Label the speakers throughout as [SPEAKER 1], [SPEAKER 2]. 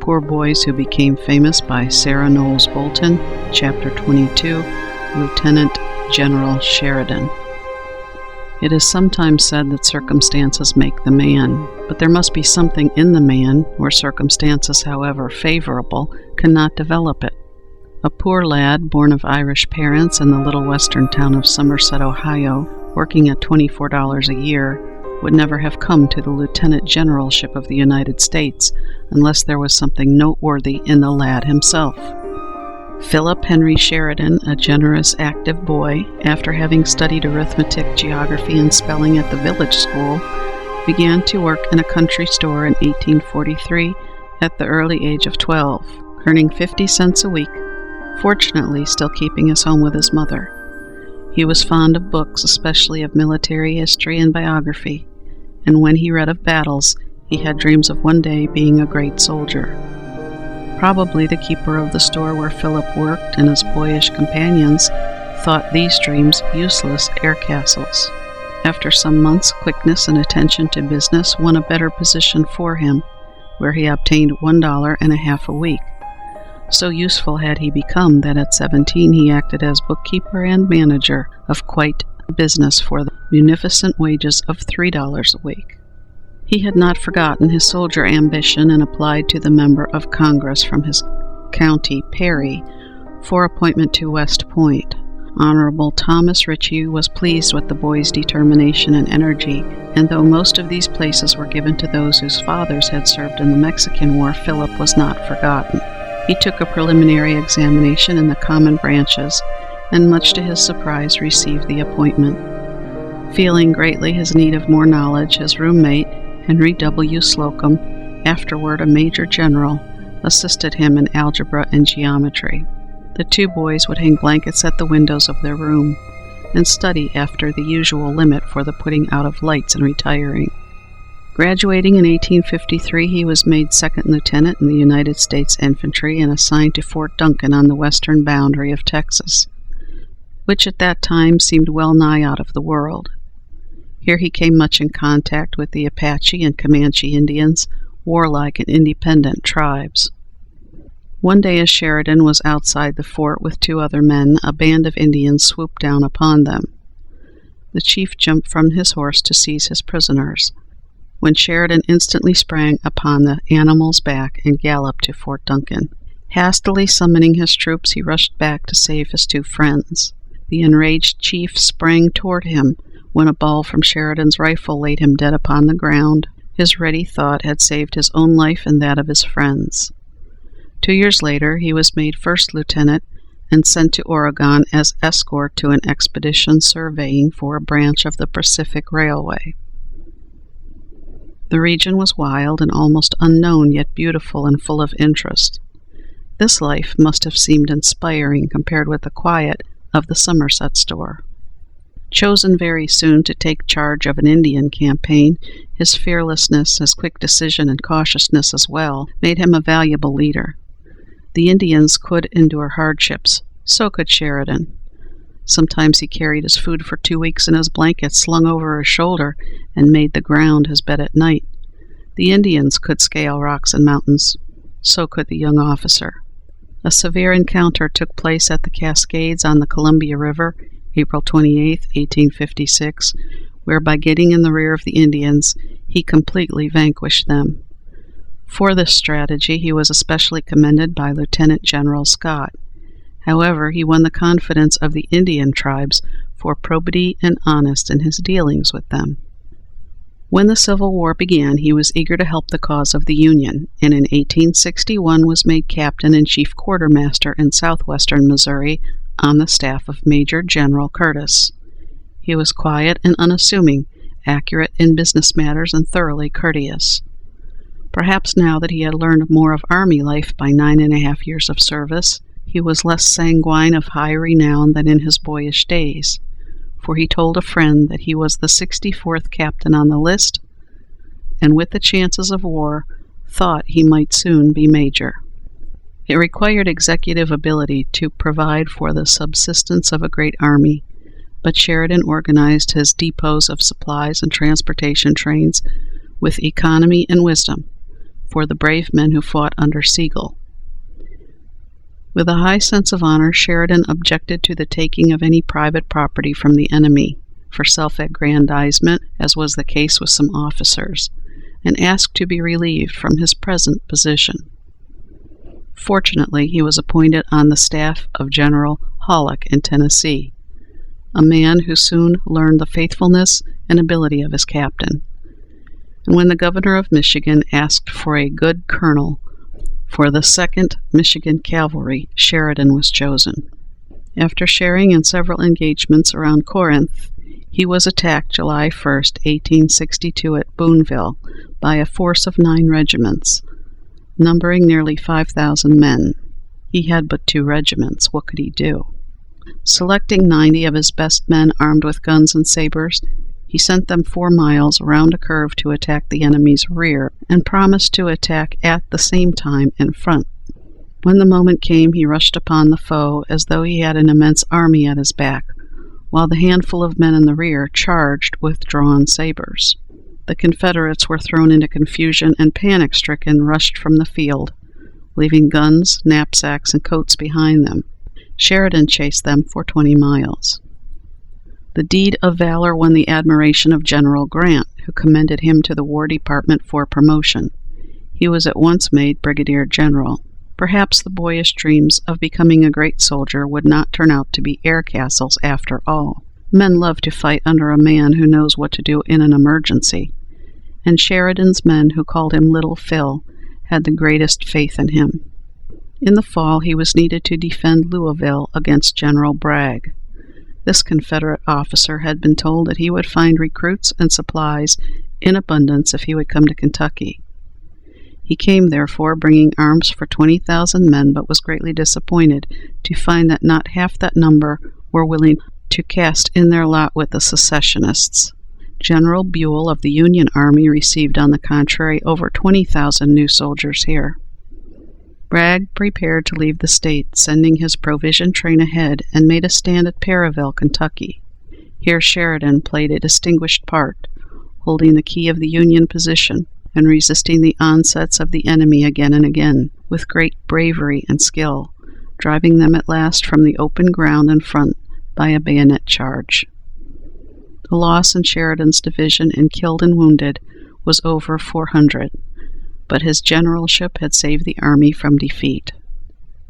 [SPEAKER 1] Poor Boys Who Became Famous by Sarah Knowles Bolton, Chapter 22, Lieutenant General Sheridan. It is sometimes said that circumstances make the man, but there must be something in the man where circumstances, however favorable, cannot develop it. A poor lad, born of Irish parents in the little western town of Somerset, Ohio, working at $24 a year, would never have come to the lieutenant generalship of the United States unless there was something noteworthy in the lad himself. Philip Henry Sheridan, a generous, active boy, after having studied arithmetic, geography, and spelling at the village school, began to work in a country store in 1843 at the early age of 12, earning 50 cents a week, fortunately still keeping his home with his mother. He was fond of books, especially of military history and biography, and when he read of battles, he had dreams of one day being a great soldier. Probably the keeper of the store where Philip worked and his boyish companions thought these dreams useless air castles. After some months' quickness and attention to business won a better position for him, where he obtained $1.50 a week. So useful had he become that at 17 he acted as bookkeeper and manager of quite a business for the munificent wages of $3 a week. He had not forgotten his soldier ambition and applied to the member of Congress from his county, Perry, for appointment to West Point. Honorable Thomas Ritchie was pleased with the boy's determination and energy, and though most of these places were given to those whose fathers had served in the Mexican War, Philip was not forgotten. He took a preliminary examination in the common branches, and much to his surprise received the appointment. Feeling greatly his need of more knowledge, his roommate, Henry W. Slocum, afterward a major general, assisted him in algebra and geometry. The two boys would hang blankets at the windows of their room and study after the usual limit for the putting out of lights and retiring. Graduating in 1853, he was made second lieutenant in the United States Infantry and assigned to Fort Duncan on the western boundary of Texas, which at that time seemed well nigh out of the world. Here he came much in contact with the Apache and Comanche Indians, warlike and independent tribes. One day as Sheridan was outside the fort with two other men, a band of Indians swooped down upon them. The chief jumped from his horse to seize his prisoners, when Sheridan instantly sprang upon the animal's back and galloped to Fort Duncan. Hastily summoning his troops, he rushed back to save his two friends. The enraged chief sprang toward him, when a ball from Sheridan's rifle laid him dead upon the ground. His ready thought had saved his own life and that of his friends. 2 years later, he was made first lieutenant and sent to Oregon as escort to an expedition surveying for a branch of the Pacific Railway. The region was wild and almost unknown, yet beautiful and full of interest. This life must have seemed inspiring compared with the quiet of the Somerset store. Chosen very soon to take charge of an Indian campaign, his fearlessness, his quick decision, and cautiousness as well made him a valuable leader. The Indians could endure hardships. So could Sheridan. Sometimes he carried his food for 2 weeks in his blanket slung over his shoulder and made the ground his bed at night. The Indians could scale rocks and mountains. So could the young officer. A severe encounter took place at the Cascades on the Columbia River, April 28, 1856, where by getting in the rear of the Indians, he completely vanquished them. For this strategy, he was especially commended by Lieutenant General Scott. However, he won the confidence of the Indian tribes for probity and honest in his dealings with them. When the Civil War began, he was eager to help the cause of the Union, and in 1861 was made captain and chief quartermaster in southwestern Missouri on the staff of Major General Curtis. He was quiet and unassuming, accurate in business matters, and thoroughly courteous. Perhaps now that he had learned more of Army life by 9.5 years of service, he was less sanguine of high renown than in his boyish days, for he told a friend that he was the 64th captain on the list, and with the chances of war, thought he might soon be major. It required executive ability to provide for the subsistence of a great army, but Sheridan organized his depots of supplies and transportation trains with economy and wisdom. for the brave men who fought under Sigel. With a high sense of honor, Sheridan objected to the taking of any private property from the enemy for self-aggrandizement, as was the case with some officers, and asked to be relieved from his present position. Fortunately, he was appointed on the staff of General Halleck in Tennessee, a man who soon learned the faithfulness and ability of his captain. And when the governor of Michigan asked for a good colonel for the 2nd Michigan Cavalry, Sheridan was chosen. After sharing in several engagements around Corinth, he was attacked July 1, 1862 at Boonville by a force of 9 regiments, numbering nearly 5,000 men. He had but 2 regiments. What could he do? Selecting 90 of his best men armed with guns and sabers, he sent them 4 miles around a curve to attack the enemy's rear, and promised to attack at the same time in front. When the moment came, he rushed upon the foe as though he had an immense army at his back, while the handful of men in the rear charged with drawn sabers. The Confederates were thrown into confusion and, panic-stricken, rushed from the field, leaving guns, knapsacks, and coats behind them. Sheridan chased them for 20 miles. The deed of valor won the admiration of General Grant, who commended him to the War Department for promotion. He was at once made brigadier general. Perhaps the boyish dreams of becoming a great soldier would not turn out to be air castles after all. Men love to fight under a man who knows what to do in an emergency, and Sheridan's men, who called him Little Phil, had the greatest faith in him. In the fall, he was needed to defend Louisville against General Bragg. This Confederate officer had been told that he would find recruits and supplies in abundance if he would come to Kentucky. He came, therefore, bringing arms for 20,000 men, but was greatly disappointed to find that not half that number were willing to cast in their lot with the secessionists. General Buell of the Union Army received, on the contrary, over 20,000 new soldiers here. Bragg prepared to leave the state, sending his provision train ahead, and made a stand at Perryville, Kentucky. Here Sheridan played a distinguished part, holding the key of the Union position and resisting the onsets of the enemy again and again, with great bravery and skill, driving them at last from the open ground in front by a bayonet charge. The loss in Sheridan's division in killed and wounded was over 400. But his generalship had saved the army from defeat.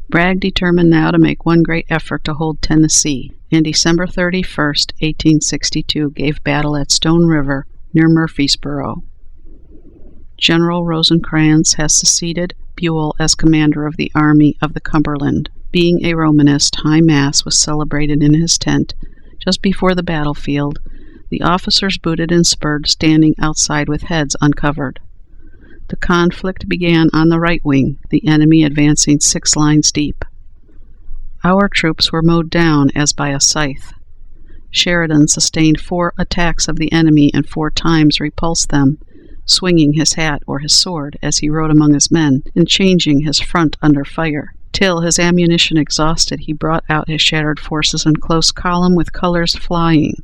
[SPEAKER 1] Bragg determined now to make one great effort to hold Tennessee, and December 31, 1862, gave battle at Stone River near Murfreesboro. General Rosecrans has succeeded Buell as commander of the Army of the Cumberland. Being a Romanist, High Mass was celebrated in his tent just before the battlefield, the officers booted and spurred standing outside with heads uncovered. The conflict began on the right wing, the enemy advancing 6 lines deep. Our troops were mowed down as by a scythe. Sheridan sustained 4 attacks of the enemy and 4 times repulsed them, swinging his hat or his sword as he rode among his men, and changing his front under fire. Till, his ammunition exhausted, he brought out his shattered forces in close column with colors flying.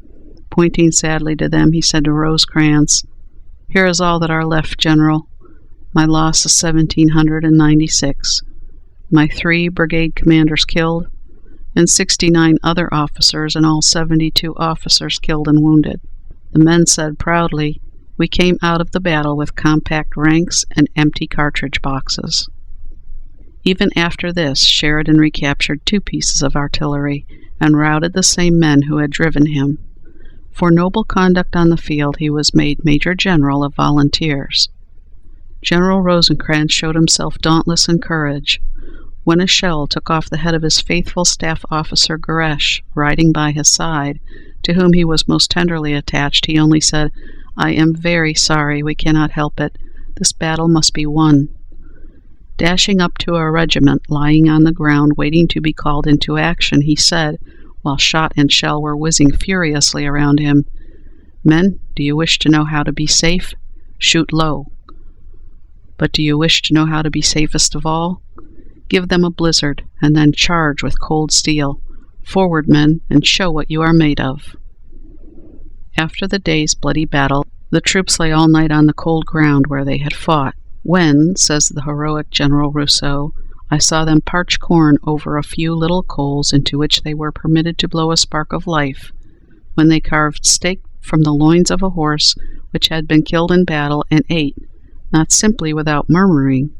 [SPEAKER 1] Pointing sadly to them, he said to Rosecrans, "Here is all that are left, General. My loss is 1,796, my 3 brigade commanders killed, and 69 other officers, and all 72 officers killed and wounded." The men said proudly, "We came out of the battle with compact ranks and empty cartridge boxes." Even after this, Sheridan recaptured 2 pieces of artillery and routed the same men who had driven him. For noble conduct on the field, he was made Major General of Volunteers. General Rosecrans showed himself dauntless in courage. When a shell took off the head of his faithful staff officer Goresh, riding by his side, to whom he was most tenderly attached, he only said, "I am very sorry, we cannot help it. This battle must be won." Dashing up to a regiment lying on the ground waiting to be called into action, he said, while shot and shell were whizzing furiously around him, "Men, do you wish to know how to be safe? Shoot low. But do you wish to know how to be safest of all? Give them a blizzard, and then charge with cold steel. Forward, men, and show what you are made of." After the day's bloody battle, the troops lay all night on the cold ground where they had fought. When, says the heroic General Rousseau, I saw them parch corn over a few little coals into which they were permitted to blow a spark of life, when they carved steak from the loins of a horse which had been killed in battle, and ate, not simply without murmuring,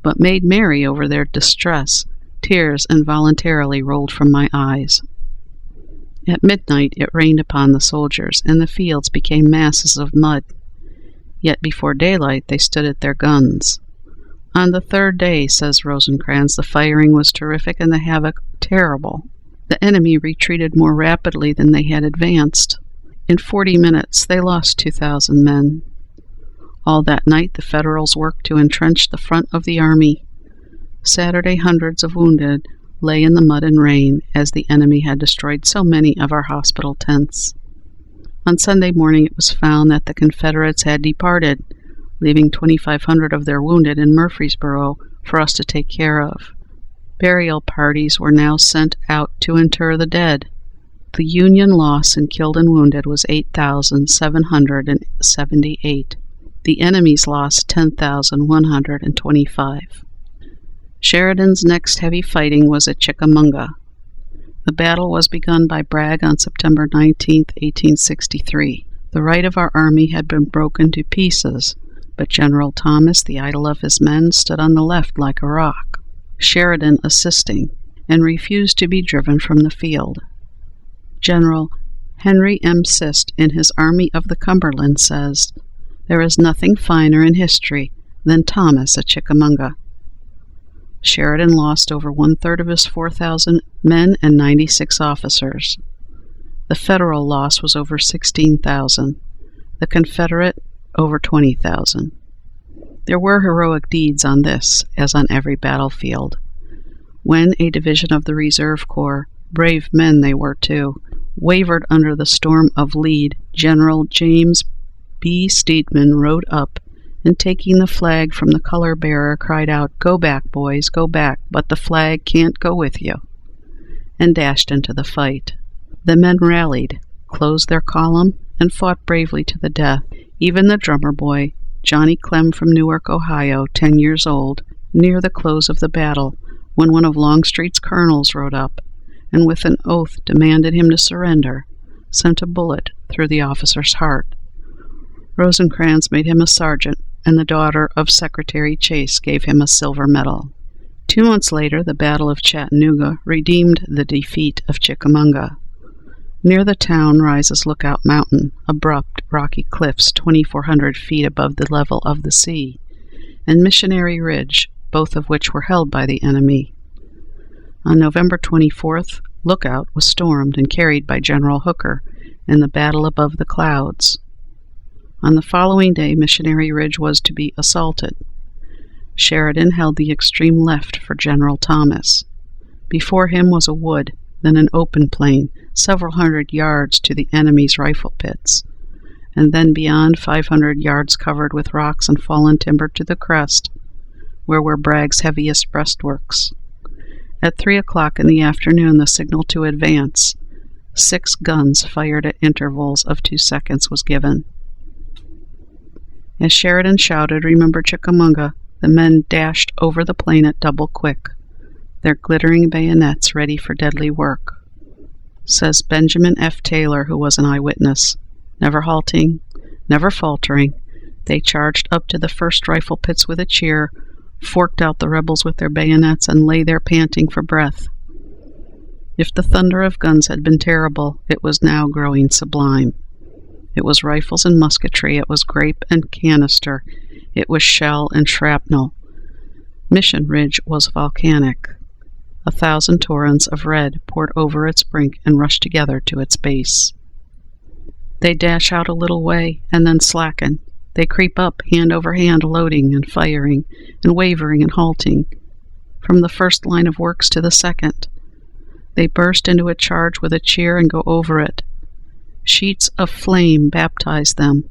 [SPEAKER 1] but made merry over their distress, tears involuntarily rolled from my eyes. At midnight it rained upon the soldiers, and the fields became masses of mud. Yet before daylight they stood at their guns. On the third day, says Rosecrans, the firing was terrific and the havoc terrible. The enemy retreated more rapidly than they had advanced. In 40 minutes they lost 2,000 men. All that night the Federals worked to entrench the front of the army. Saturday hundreds of wounded lay in the mud and rain, as the enemy had destroyed so many of our hospital tents. On Sunday morning it was found that the Confederates had departed, leaving 2,500 of their wounded in Murfreesboro for us to take care of. Burial parties were now sent out to inter the dead. The Union loss in killed and wounded was 8,778. The enemy's loss 10,125. Sheridan's next heavy fighting was at Chickamauga. The battle was begun by Bragg on September 19, 1863. The right of our army had been broken to pieces, but General Thomas, the idol of his men, stood on the left like a rock, Sheridan assisting, and refused to be driven from the field. General Henry M. Sist, in his Army of the Cumberland, says, "There is nothing finer in history than Thomas at Chickamauga." Sheridan lost over one-third of his 4,000 men and 96 officers. The Federal loss was over 16,000, the Confederate over 20,000. There were heroic deeds on this, as on every battlefield. When a division of the Reserve Corps, brave men they were too, wavered under the storm of lead, General James B. Steedman rode up, and taking the flag from the color-bearer, cried out, "Go back, boys, go back, but the flag can't go with you," and dashed into the fight. The men rallied, closed their column, and fought bravely to the death. Even the drummer boy, Johnny Clem from Newark, Ohio, 10 years old, near the close of the battle, when one of Longstreet's colonels rode up, and with an oath demanded him to surrender, sent a bullet through the officer's heart. Rosecrans made him a sergeant, and the daughter of Secretary Chase gave him a silver medal. 2 months later, the Battle of Chattanooga redeemed the defeat of Chickamauga. Near the town rises Lookout Mountain, abrupt, rocky cliffs 2,400 feet above the level of the sea, and Missionary Ridge, both of which were held by the enemy. On November 24th, Lookout was stormed and carried by General Hooker in the battle above the clouds. On the following day, Missionary Ridge was to be assaulted. Sheridan held the extreme left for General Thomas. Before him was a wood, then an open plain, several hundred yards to the enemy's rifle pits, and then beyond 500 yards covered with rocks and fallen timber to the crest, where were Bragg's heaviest breastworks. At 3 o'clock in the afternoon, the signal to advance, 6 guns fired at intervals of 2 seconds was given. As Sheridan shouted, "Remember Chickamauga," the men dashed over the plain at double quick, their glittering bayonets ready for deadly work. Says Benjamin F. Taylor, who was an eyewitness, "Never halting, never faltering, they charged up to the first rifle pits with a cheer, forked out the rebels with their bayonets, and lay there panting for breath." If the thunder of guns had been terrible, it was now growing sublime. It was rifles and musketry, it was grape and canister, it was shell and shrapnel. Mission Ridge was volcanic. 1,000 torrents of red poured over its brink and rushed together to its base. They dash out a little way and then slacken. They creep up, hand over hand, loading and firing, and wavering and halting, from the first line of works to the second. They burst into a charge with a cheer and go over it. Sheets of flame baptize them.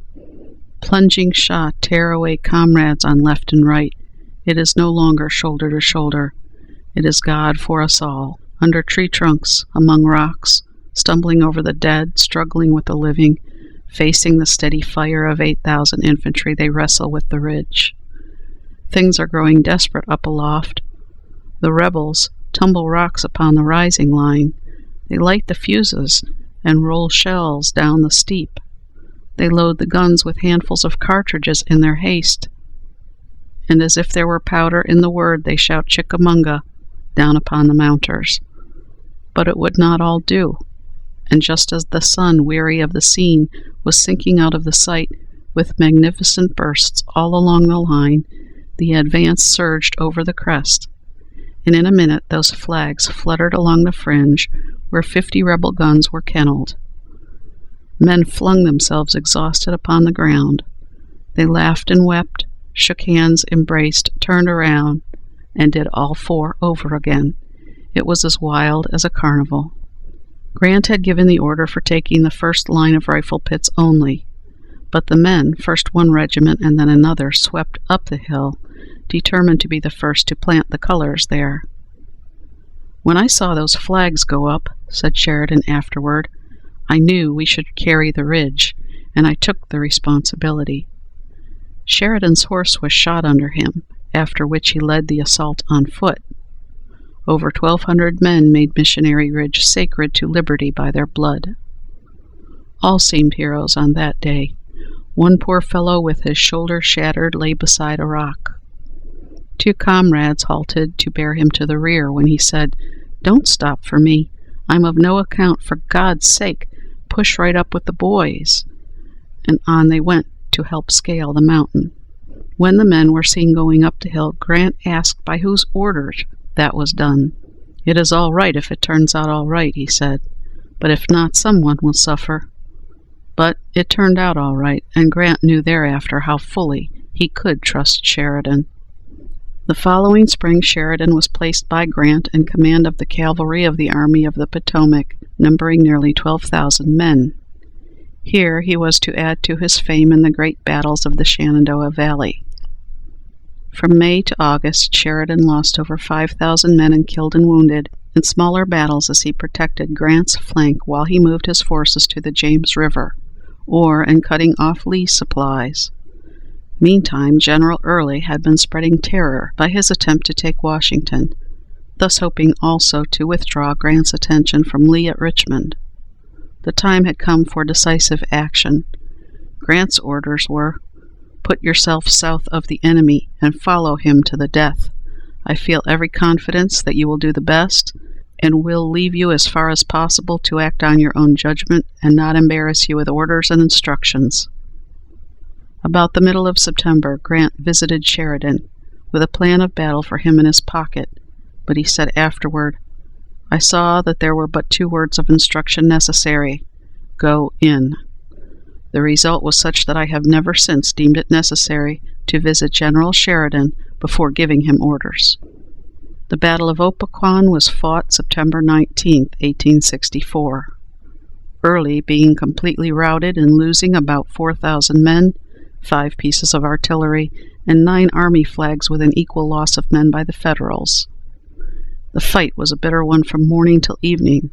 [SPEAKER 1] Plunging shot tear away comrades on left and right. It is no longer shoulder to shoulder. It is God for us all. Under tree trunks, among rocks, stumbling over the dead, struggling with the living, facing the steady fire of 8,000 infantry, they wrestle with the ridge. Things are growing desperate up aloft. The rebels tumble rocks upon the rising line. They light the fuses and roll shells down the steep. They load the guns with handfuls of cartridges in their haste, and as if there were powder in the word, they shout Chickamauga down upon the mounters. But it would not all do, and just as the sun, weary of the scene, was sinking out of the sight with magnificent bursts all along the line, the advance surged over the crest, and in a minute those flags fluttered along the fringe where 50 rebel guns were kennelled. Men flung themselves exhausted upon the ground. They laughed and wept, shook hands, embraced, turned around, and did all four over again. It was as wild as a carnival. Grant had given the order for taking the first line of rifle pits only, but the men, first one regiment and then another, swept up the hill, determined to be the first to plant the colors there. "When I saw those flags go up," said Sheridan afterward, "I knew we should carry the ridge, and I took the responsibility." Sheridan's horse was shot under him, after which he led the assault on foot. Over 1,200 men made Missionary Ridge sacred to liberty by their blood. All seemed heroes on that day. One poor fellow with his shoulder shattered lay beside a rock. 2 comrades halted to bear him to the rear when he said, "Don't stop for me. I'm of no account. For God's sake, push right up with the boys." And on they went to help scale the mountain. When the men were seen going up the hill, Grant asked by whose orders that was done. "It is all right if it turns out all right," he said, "but if not, someone will suffer." But it turned out all right, and Grant knew thereafter how fully he could trust Sheridan. The following spring Sheridan was placed by Grant in command of the cavalry of the Army of the Potomac, numbering nearly 12,000 men. Here he was to add to his fame in the great battles of the Shenandoah Valley. From May to August, Sheridan lost over 5,000 men in killed and wounded in smaller battles as he protected Grant's flank while he moved his forces to the James River, or in cutting off Lee's supplies. Meantime, General Early had been spreading terror by his attempt to take Washington, thus hoping also to withdraw Grant's attention from Lee at Richmond. The time had come for decisive action. Grant's orders were, "Put yourself south of the enemy and follow him to the death. I feel every confidence that you will do the best, and will leave you as far as possible to act on your own judgment and not embarrass you with orders and instructions." About the middle of September, Grant visited Sheridan with a plan of battle for him in his pocket, but he said afterward, "I saw that there were but 2 words of instruction necessary: go in." The result was such that I have never since deemed it necessary to visit General Sheridan before giving him orders. The Battle of Opequon was fought September 19, 1864. Early being completely routed and losing about 4,000 men, 5 pieces of artillery, and 9 army flags with an equal loss of men by the Federals. The fight was a bitter one from morning till evening.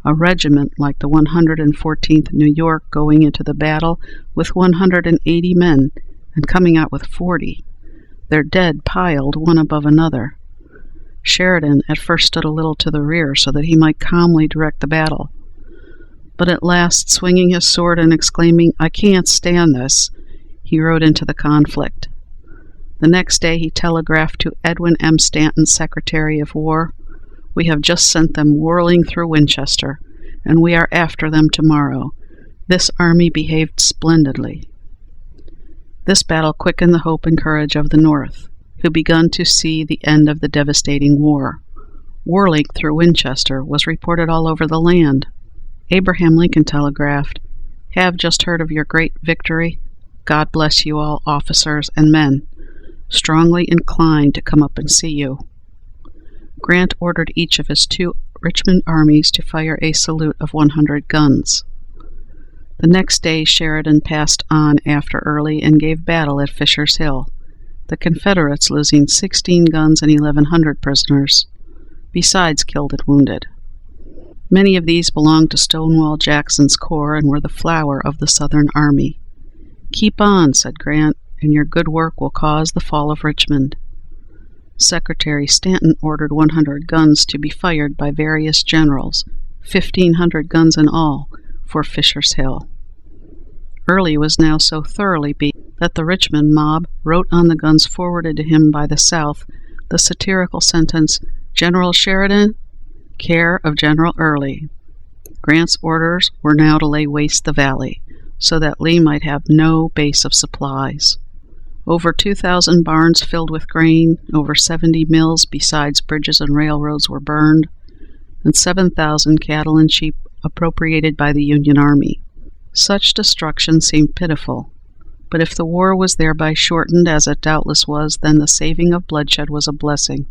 [SPEAKER 1] A regiment like the 114th New York going into the battle with 180 men and coming out with 40, their dead piled one above another. Sheridan at first stood a little to the rear so that he might calmly direct the battle, but at last, swinging his sword and exclaiming, "I can't stand this," he rode into the conflict. The next day he telegraphed to Edwin M. Stanton, Secretary of War, "We have just sent them whirling through Winchester, and we are after them tomorrow. This army behaved splendidly." This battle quickened the hope and courage of the North, who begun to see the end of the devastating war. "Whirling through Winchester" was reported all over the land. Abraham Lincoln telegraphed, "Have just heard of your great victory. God bless you all, officers and men. Strongly inclined to come up and see you." Grant ordered each of his 2 Richmond armies to fire a salute of 100 guns. The next day Sheridan passed on after Early and gave battle at Fisher's Hill, the Confederates losing 16 guns and 1,100 prisoners, besides killed and wounded. Many of these belonged to Stonewall Jackson's corps and were the flower of the Southern army. "Keep on," said Grant, and your good work will cause the fall of Richmond. Secretary Stanton ordered 100 guns to be fired by various generals, 1,500 guns in all, for Fisher's Hill. Early was now so thoroughly beaten that the Richmond mob wrote on the guns forwarded to him by the South the satirical sentence, "General Sheridan, care of General Early." Grant's orders were now to lay waste the valley, so that Lee might have no base of supplies. Over 2,000 barns filled with grain, over 70 mills besides bridges and railroads were burned, and 7,000 cattle and sheep appropriated by the Union Army. Such destruction seemed pitiful, but if the war was thereby shortened, as it doubtless was, then the saving of bloodshed was a blessing.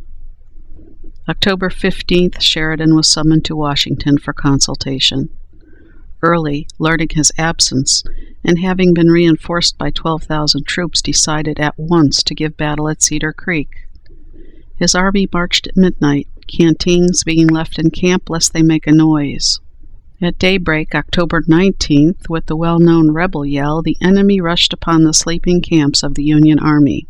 [SPEAKER 1] October 15th, Sheridan was summoned to Washington for consultation. Early, learning his absence, and having been reinforced by 12,000 troops, decided at once to give battle at Cedar Creek. His army marched at midnight, canteens being left in camp lest they make a noise. At daybreak, October 19th, with the well-known rebel yell, the enemy rushed upon the sleeping camps of the Union Army.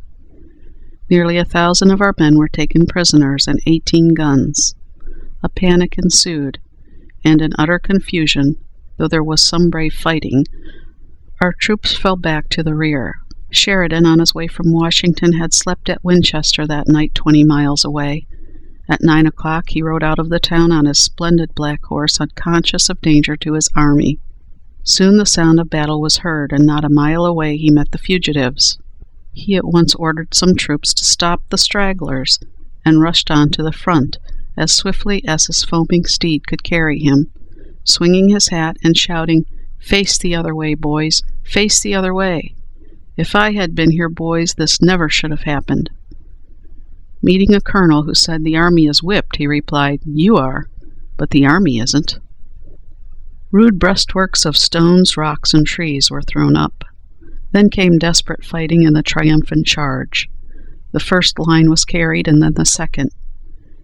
[SPEAKER 1] Nearly 1,000 of our men were taken prisoners and 18 guns. A panic ensued, and in utter confusion, though there was some brave fighting, our troops fell back to the rear. Sheridan, on his way from Washington, had slept at Winchester that night 20 miles away. At 9 o'clock he rode out of the town on his splendid black horse, unconscious of danger to his army. Soon the sound of battle was heard, and not a mile away he met the fugitives. He at once ordered some troops to stop the stragglers, and rushed on to the front as swiftly as his foaming steed could carry him, swinging his hat and shouting, "Face the other way, boys! Face the other way! If I had been here, boys, this never should have happened." Meeting a colonel who said, "The army is whipped," he replied, "You are, but the army isn't." Rude breastworks of stones, rocks, and trees were thrown up. Then came desperate fighting and the triumphant charge. The first line was carried, and then the second,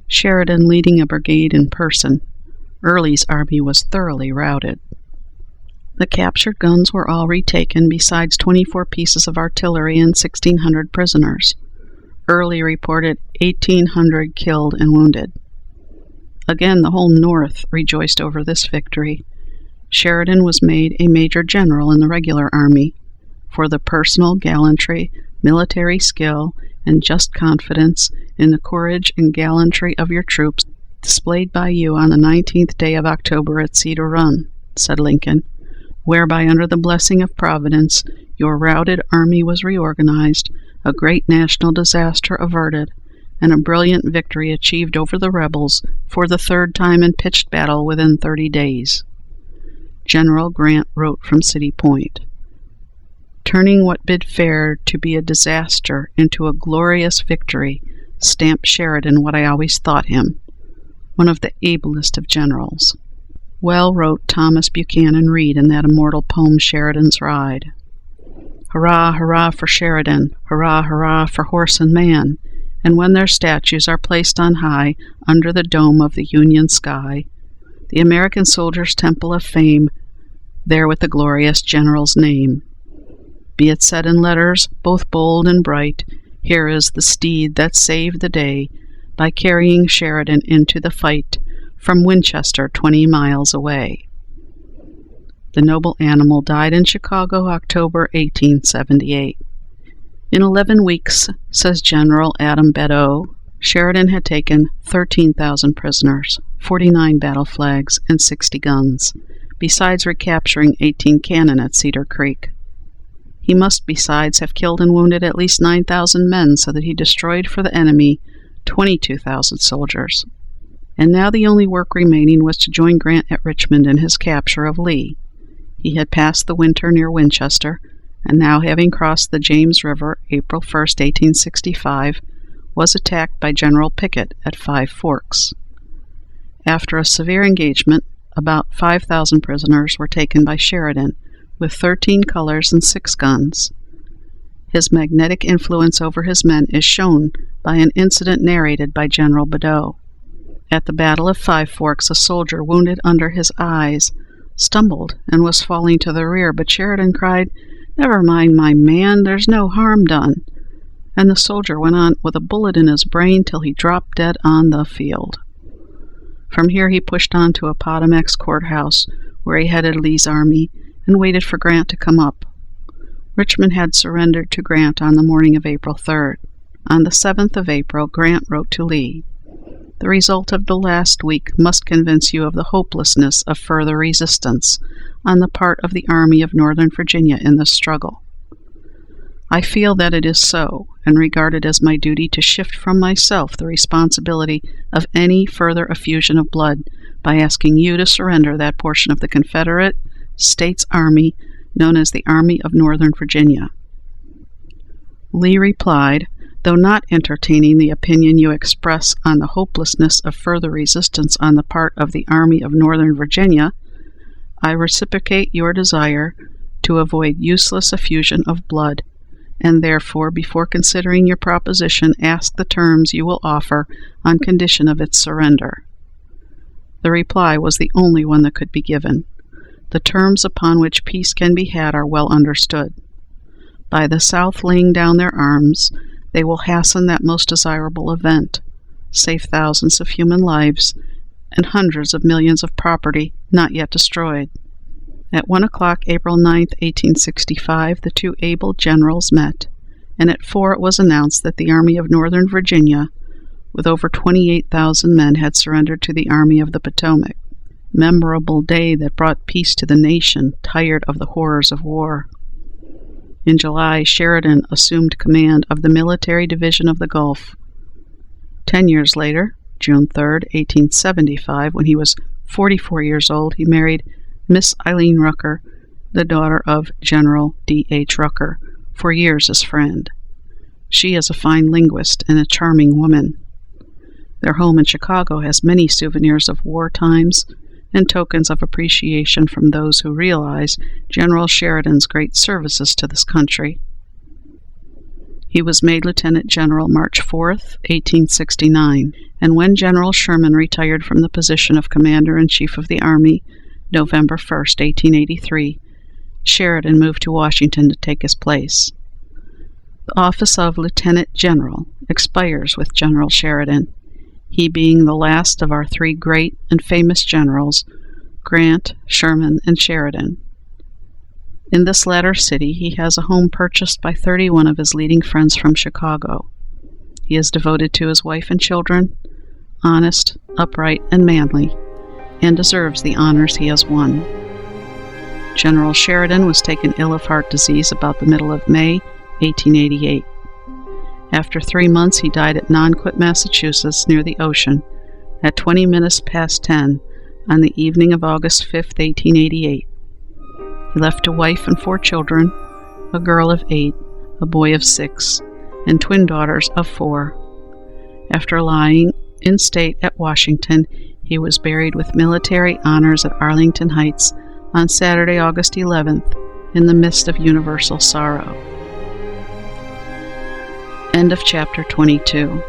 [SPEAKER 1] Sheridan leading a brigade in person. Early's army was thoroughly routed. The captured guns were all retaken, besides 24 pieces of artillery and 1,600 prisoners. Early reported 1,800 killed and wounded. Again, the whole North rejoiced over this victory. Sheridan was made a major general in the regular army. For the personal gallantry, military skill, and just confidence in the courage and gallantry of your troops displayed by you on the 19th day of October at Cedar Run, said Lincoln, whereby under the blessing of Providence your routed army was reorganized, a great national disaster averted, and a brilliant victory achieved over the rebels for the third time in pitched battle within 30 days. General Grant wrote from City Point, "Turning what bid fair to be a disaster into a glorious victory, stamped Sheridan what I always thought him, one of the ablest of generals." Well wrote Thomas Buchanan Reed in that immortal poem, Sheridan's Ride. Hurrah, hurrah for Sheridan, hurrah, hurrah for horse and man, and when their statues are placed on high under the dome of the Union sky, the American soldier's temple of fame, there with the glorious general's name. Be it said in letters both bold and bright, here is the steed that saved the day by carrying Sheridan into the fight from Winchester 20 miles away. The noble animal died in Chicago, October 1878. In 11 weeks, says General Adam Beddoe, Sheridan had taken 13,000 prisoners, 49 battle flags, and 60 guns, besides recapturing 18 cannon at Cedar Creek. He must besides have killed and wounded at least 9,000 men, so that he destroyed for the enemy 22,000 soldiers. And now the only work remaining was to join Grant at Richmond in his capture of Lee. He had passed the winter near Winchester, and now, having crossed the James River April 1st, 1865, was attacked by General Pickett at Five Forks. After a severe engagement, about 5,000 prisoners were taken by Sheridan, with 13 colors and 6 guns. His magnetic influence over his men is shown by an incident narrated by General Beddoe. At the Battle of Five Forks, a soldier wounded under his eyes stumbled and was falling to the rear, but Sheridan cried, "Never mind, my man, there's no harm done." And the soldier went on with a bullet in his brain till he dropped dead on the field. From here he pushed on to Appomattox Courthouse, where he headed Lee's army, and waited for Grant to come up. Richmond had surrendered to Grant on the morning of April 3rd. On the 7th of April, Grant wrote to Lee, "The result of the last week must convince you of the hopelessness of further resistance on the part of the Army of Northern Virginia in this struggle. I feel that it is so, and regard it as my duty to shift from myself the responsibility of any further effusion of blood by asking you to surrender that portion of the Confederate States Army known as the Army of Northern Virginia." Lee replied, "Though not entertaining the opinion you express on the hopelessness of further resistance on the part of the Army of Northern Virginia, I reciprocate your desire to avoid useless effusion of blood, and therefore, before considering your proposition, ask the terms you will offer on condition of its surrender." The reply was the only one that could be given. The terms upon which peace can be had are well understood. By the South laying down their arms, they will hasten that most desirable event, save thousands of human lives, and hundreds of millions of property not yet destroyed. At 1 o'clock, April 9th, 1865, the two able generals met, and at 4 it was announced that the Army of Northern Virginia, with over 28,000 men, had surrendered to the Army of the Potomac. Memorable day that brought peace to the nation, tired of the horrors of war. In July, Sheridan assumed command of the Military Division of the Gulf. 10 years later, June 3rd, 1875, when he was 44 years old, he married Miss Eileen Rucker, the daughter of General D.H. Rucker, for years his friend. She is a fine linguist and a charming woman. Their home in Chicago has many souvenirs of war times and tokens of appreciation from those who realize General Sheridan's great services to this country. He was made Lieutenant General March 4th, 1869, and when General Sherman retired from the position of Commander-in-Chief of the Army, November 1st, 1883, Sheridan moved to Washington to take his place. The office of Lieutenant General expires with General Sheridan, he being the last of our three great and famous generals, Grant, Sherman, and Sheridan. In this latter city he has a home purchased by 31 of his leading friends from Chicago. He is devoted to his wife and children, honest, upright, and manly, and deserves the honors he has won. General Sheridan was taken ill of heart disease about the middle of May, 1888. After 3 months, he died at Nonquit, Massachusetts, near the ocean, at 20 minutes past 10 on the evening of August 5, 1888. He left a wife and 4 children, a girl of 8, a boy of 6, and twin daughters of 4. After lying in state at Washington, he was buried with military honors at Arlington Heights on Saturday, August 11th, in the midst of universal sorrow. End of chapter 22.